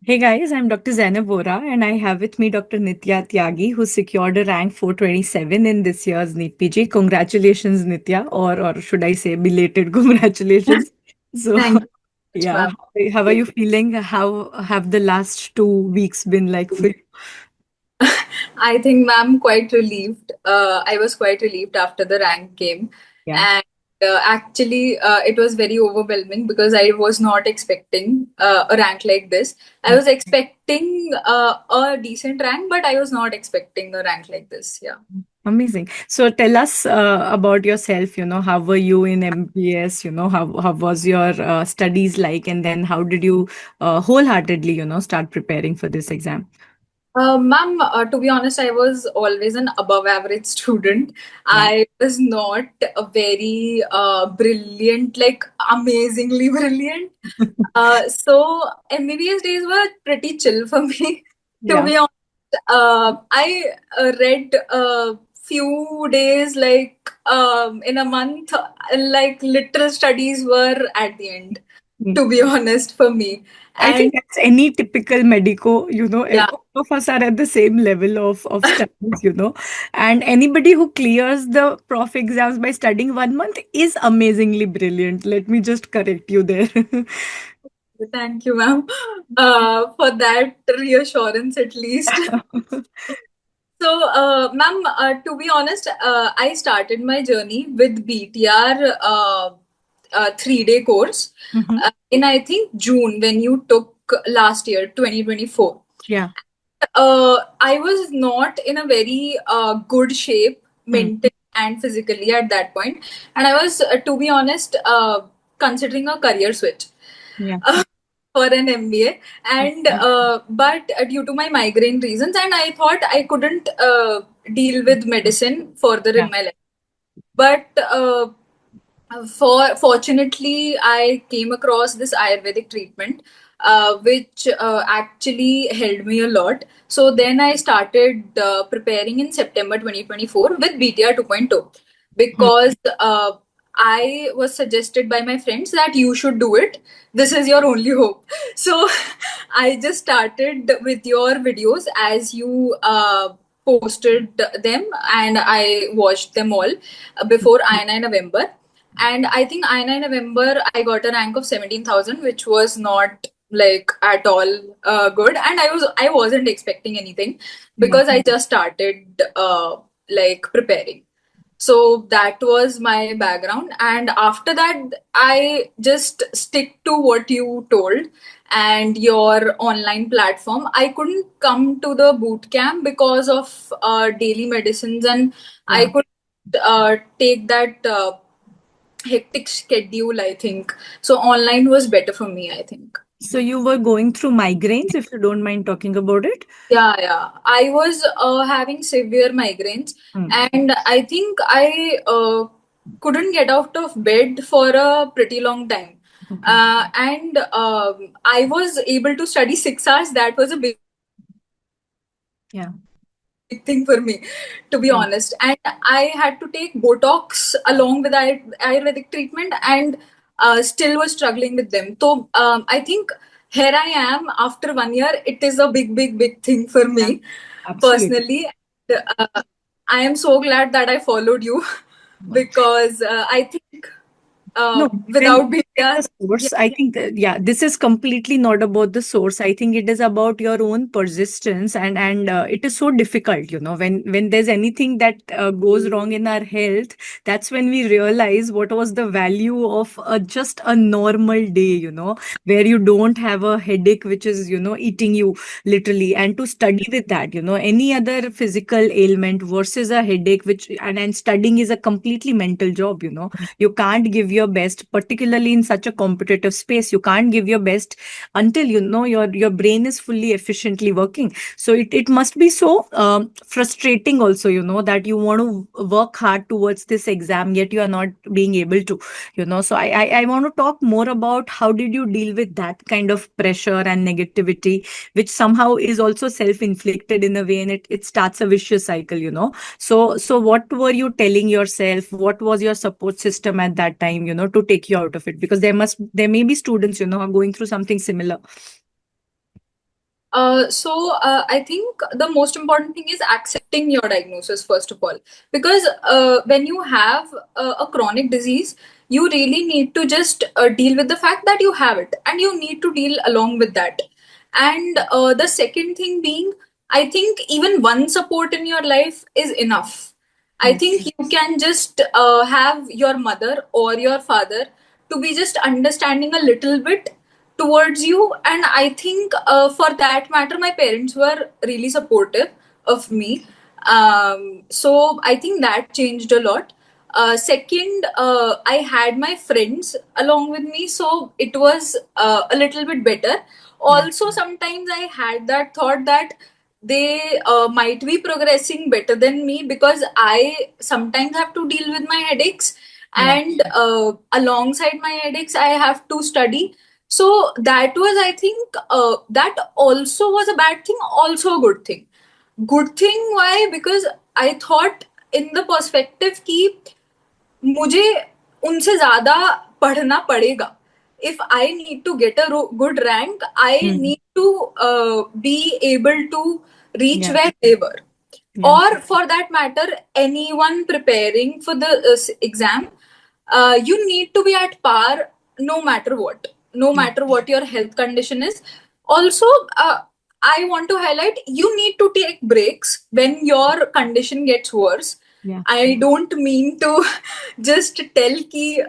Hey guys, I'm Dr. Zainab Vora and I have with me Dr. Nitya Tyagi who secured a rank 427 in this year's NEET PG. Congratulations Nitya, or should I say belated congratulations. So Thank you so yeah, much, how are ma'am. you feeling? How have the last 2 weeks been like for you? I think, ma'am, quite relieved. I was quite relieved after the rank came. Yeah. And actually, it was very overwhelming because I was not expecting a rank like this. I was expecting a decent rank, but I was not expecting a rank like this. Yeah. Amazing. So tell us about yourself, how were you in MBS, how was your studies like, and then how did you wholeheartedly, start preparing for this exam? Ma'am, to be honest, I was always an above average student. Yeah. I was not a very brilliant, like amazingly brilliant. So MBBS days were pretty chill for me. To Yeah. be honest, I read a few days, like in a month, like literal studies were at the end. To be honest, for me, I and think that's any typical medico, yeah. all of us are at the same level of studies, and anybody who clears the prof exams by studying 1 month is amazingly brilliant. Let me just correct you there. Thank you, ma'am, for that reassurance at least. So, ma'am, to be honest, I started my journey with BTR 3-day course Mhm. in I think June when you took last year, 2024. Yeah. I was not in a very good shape Mm. mentally and physically at that point, and I was, to be honest, considering a career switch. Yeah. For an MBA, and Okay. but due to my migraine reasons, and I thought I couldn't deal with medicine further Yeah. in my life. But for fortunately, I came across this Ayurvedic treatment, which actually helped me a lot. So then I started preparing in September 2024 with BTR 2.0 Mm. because I was suggested by my friends that you should do it. This is your only hope. So I just started with your videos as you posted them, and I watched them all before INI November. And I think INI November, I got a rank of 17,000, which was not like at all good. And I wasn't expecting anything Yeah. because I just started like preparing. So that was my background. And after that, I just stick to what you told and your online platform. I couldn't come to the boot camp because of daily medicines, and I Yeah. could take that hectic schedule, I think. So online was better for me, I think. So you were going through migraines, if you don't mind talking about it. Yeah, yeah. I was having severe migraines, Mm. and I think I couldn't get out of bed for a pretty long time. Okay. And I was able to study 6 hours. That was a big Yeah. thing for me, to be Yeah. honest. And I had to take Botox along with Ayurvedic treatment, and still was struggling with them. So I think here I am after 1 year. It is a big, big, big thing for Yeah. me Absolutely. personally. And, I am so glad that I followed you because I think No, depends without on BTR, the source. I think, yeah, this is completely not about the source. I think it is about your own persistence, and it is so difficult, when there's anything that goes wrong in our health, that's when we realize what was the value of just a normal day, where you don't have a headache which is, eating you literally, and to study with that, any other physical ailment versus a headache, which and studying is a completely mental job, you can't give your best, particularly in such a competitive space. You can't give your best until your brain is fully efficiently working. So it must be so frustrating also, that you want to work hard towards this exam, yet you are not being able to, so I want to talk more about how did you deal with that kind of pressure and negativity, which somehow is also self-inflicted in a way, and it starts a vicious cycle, so what were you telling yourself? What was your support system at that time, to take you out of it? Because there may be students, who are going through something similar. I think the most important thing is accepting your diagnosis, first of all, because when you have a chronic disease, you really need to just deal with the fact that you have it, and you need to deal along with that. And the second thing being, I think even one support in your life is enough. I Yeah. think you can just have your mother or your father to be just understanding a little bit towards you. And I think for that matter, my parents were really supportive of me. So I think that changed a lot. Second, I had my friends along with me, so it was a little bit better. Yeah. Also, sometimes I had that thought that they might be progressing better than me, because I sometimes have to deal with my headaches, Yeah. and alongside my headaches, I have to study. So that was, I think, that also was a bad thing, also a good thing. Good thing, why? Because I thought in the perspective कि मुझे उनसे ज्यादा पढ़ना पड़ेगा. If I need to get a good rank, I Mm. need to be able to reach Yeah. where they were. Yeah. Or for that matter, anyone preparing for the exam, you need to be at par no matter what, no Yeah. matter what your health condition is. Also, I want to highlight, you need to take breaks when your condition gets worse. Yeah. I don't mean to just tell ki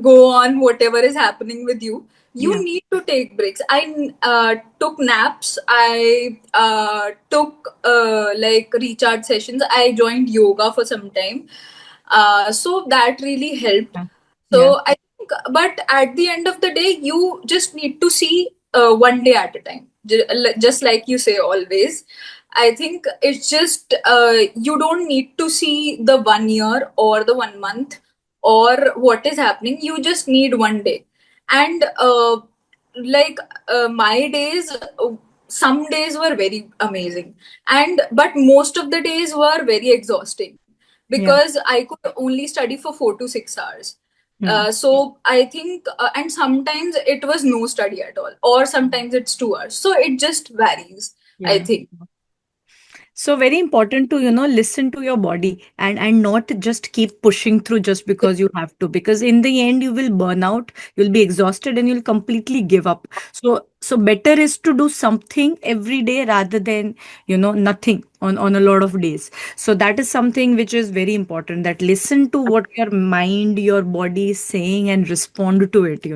go on whatever is happening with you. You Yeah. need to take breaks. I took naps. I took like recharge sessions. I joined yoga for some time. So that really helped. Yeah. Yeah. So I think, but at the end of the day, you just need to see one day at a time. Just like you say always. I think it's just you don't need to see the 1 year or the 1 month or what is happening. You just need one day. And like my days, some days were very amazing, and but most of the days were very exhausting, Yeah. because I could only study for 4 to 6 hours. Mm. So I think, and sometimes it was no study at all, or sometimes it's 2 hours. So it just varies, I Yeah. think. So very important to, listen to your body and not just keep pushing through just because you have to, because in the end you will burn out, you'll be exhausted and you'll completely give up. So better is to do something every day rather than, nothing on a lot of days. So that is something which is very important, that listen to what your mind, your body is saying and respond to it.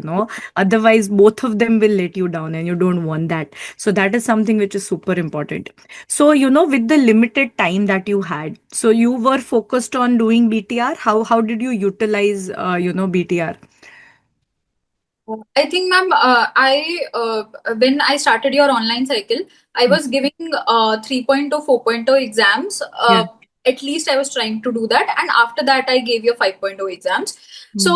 Otherwise both of them will let you down and you don't want that. So that is something which is super important. So, with the limited time that you had, so you were focused on doing BTR. How did you utilize BTR? I think, ma'am, I when I started your online cycle, I Mm. was giving 3.0, 4.0 exams. Yeah. At least I was trying to do that, and after that, I gave you 5.0 exams. Mm. So,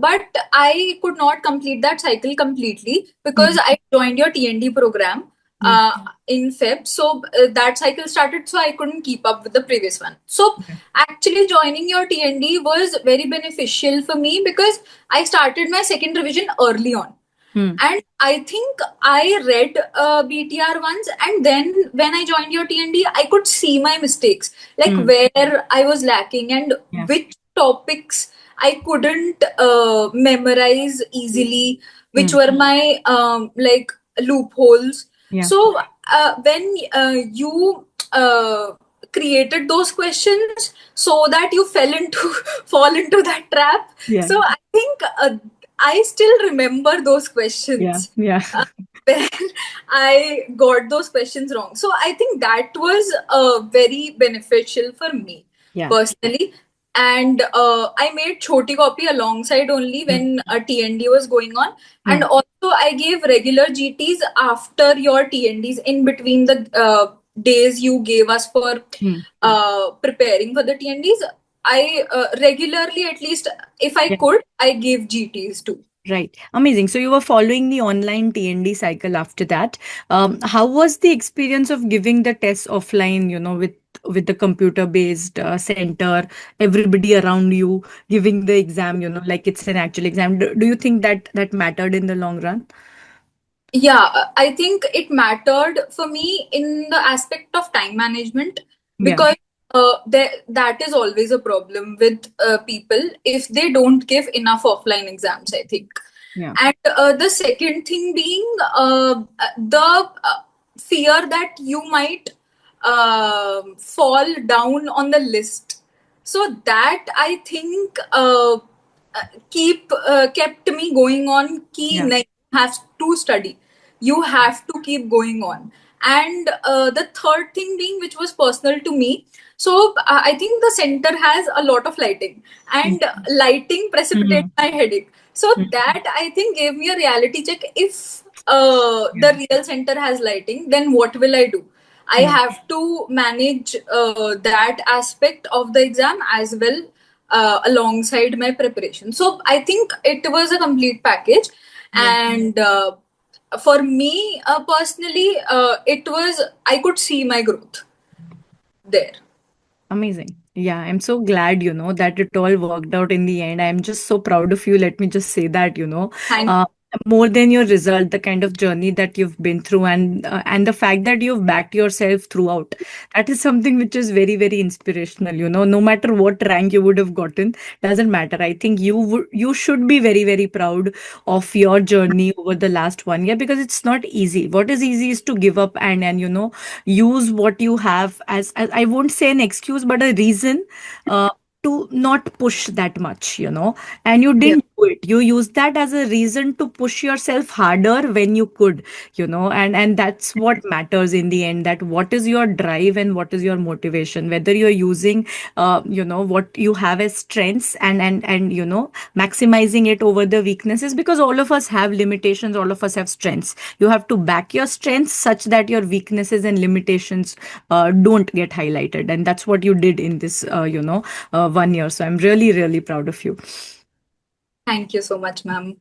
but I could not complete that cycle completely, because Mm. I joined your TND program Yeah. in Feb. So that cycle started, so I couldn't keep up with the previous one. So Yeah. actually, joining your TND was very beneficial for me, because I started my second revision early on. Mm. And I think I read BTR once, and then when I joined your TND, I could see my mistakes, like Mm. where I was lacking and Yeah. which topics I couldn't memorize easily, which Mm. were my like loopholes. Yeah. So when you created those questions so that you fell into fall into that trap, Yeah. so I think I still remember those Yeah. questions Yeah. when I got those questions wrong. So I think that was very beneficial for me Yeah. personally. And I made Choti copy alongside only Mm. when TND was going on. And Mm. also, I gave regular GTs after your TNDs, in between the days you gave us for Mm. preparing for the TNDs. I regularly, at least if I Yeah. could, I gave GTs too. Right. Amazing. So you were following the online TND cycle after that. How was the experience of giving the tests offline, with the computer based center, everybody around you giving the exam, like it's an actual exam. Do you think that mattered in the long run? I think it mattered for me in the aspect of time management, Yeah. because that is always a problem with people if they don't give enough offline exams, I think. Yeah. And the second thing being the fear that you might fall down on the list. So that I think kept me going on. Ki Yeah. nahi, you have to study. You have to keep going on. And the third thing being, which was personal to me, so I think the center has a lot of lighting, and lighting precipitates Mm-hmm. my headache. So that I think gave me a reality check. If Yeah. the real center has lighting, then what will I do? I Yeah. have to manage that aspect of the exam as well, alongside my preparation. So I think it was a complete package. Yeah. And for me personally, I could see my growth there. Amazing. Yeah, I'm so glad, that it all worked out in the end. I'm just so proud of you. Let me just say that, Thank uh, more than your result, the kind of journey that you've been through, and the fact that you've backed yourself throughout. That is something which is very, very inspirational. No matter what rank you would have gotten, doesn't matter. I think you should be very, very proud of your journey over the last 1 year, because it's not easy. What is easy is to give up and use what you have as I won't say an excuse, but a reason uh, to not push that much, and you you. didn't do it. You used that as a reason to push yourself harder when you could, and that's what matters in the end, that what is your drive and what is your motivation, whether you're using what you have as strengths and maximizing it over the weaknesses, because all of us have limitations, all of us have strengths. You have to back your strengths such that your weaknesses and limitations don't get highlighted, and that's what you did in this 1 year. So I'm really, really proud of you. Thank you so much, ma'am.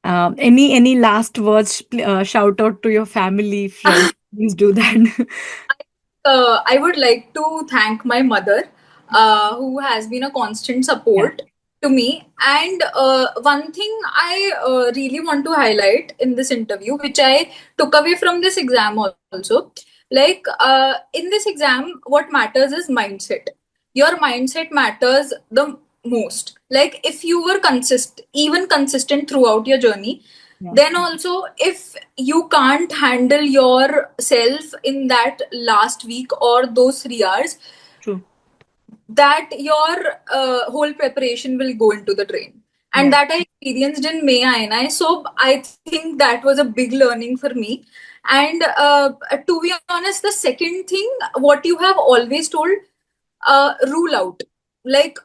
Any last words? Shout out to your family, friends. Please do that. I would like to thank my mother, who has been a constant Yeah. support to me. And one thing I really want to highlight in this interview, which I took away from this exam also, like in this exam, what matters is mindset. Your mindset matters the most. Like if you were even consistent throughout your journey, Yeah. then also if you can't handle yourself in that last week or those 3 hours, True. that your whole preparation will go into the drain. And Yeah. that I experienced in May INI. So I think that was a big learning for me. And to be honest, the second thing, what you have always told, rule out. Like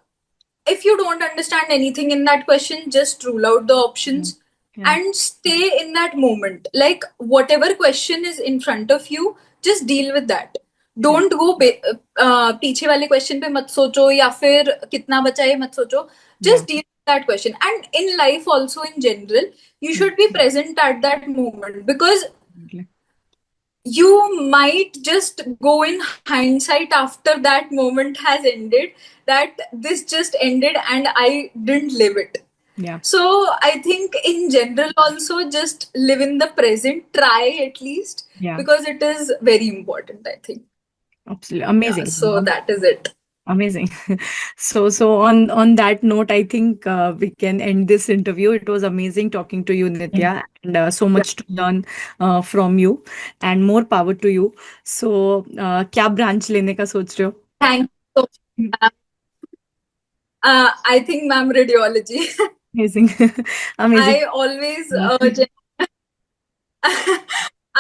if you don't understand anything in that question, just rule out the Yeah. options Yeah. and stay in that moment. Like whatever question is in front of you, just deal with that. Yeah. Don't go पीछे वाले question पे मत सोचो या फिर कितना बचा है मत सोचो. Yeah. Just deal with that question. And in life also in general, you Yeah. should be present at that moment, because Definitely. you might just go in hindsight after that moment has ended, that this just ended and I didn't live it. Yeah. So I think in general also, just live in the present, try at least, Yeah. because it is very important, I think. Absolutely Yeah, amazing. so that is it. Amazing. So on that note, I think we can end this interview. It was amazing talking to you, Nitya, and so much to learn from you, and more power to you. So क्या branch लेने का सोच रहे हो? Thank you so much. I think, ma'am, radiology. Amazing, amazing. I always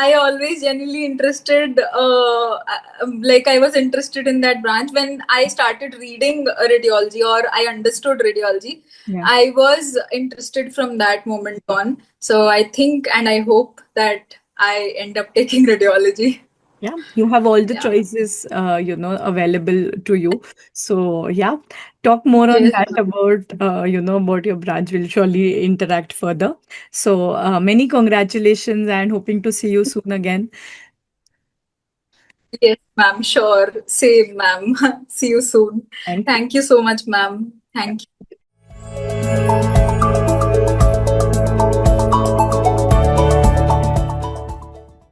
I always genuinely interested, like I was interested in that branch when I started reading radiology, or I understood radiology. Yeah. I was interested from that moment on. So I think and I hope that I end up taking radiology. Yeah, you have all the Yeah. choices, available to you. So yeah, talk more on Yes. that about, about your branch. Will surely interact further. So many congratulations and hoping to see you soon again. Yes, ma'am. Sure. Same, ma'am. See you soon. Thank you. Thank you so much, ma'am. Thank you.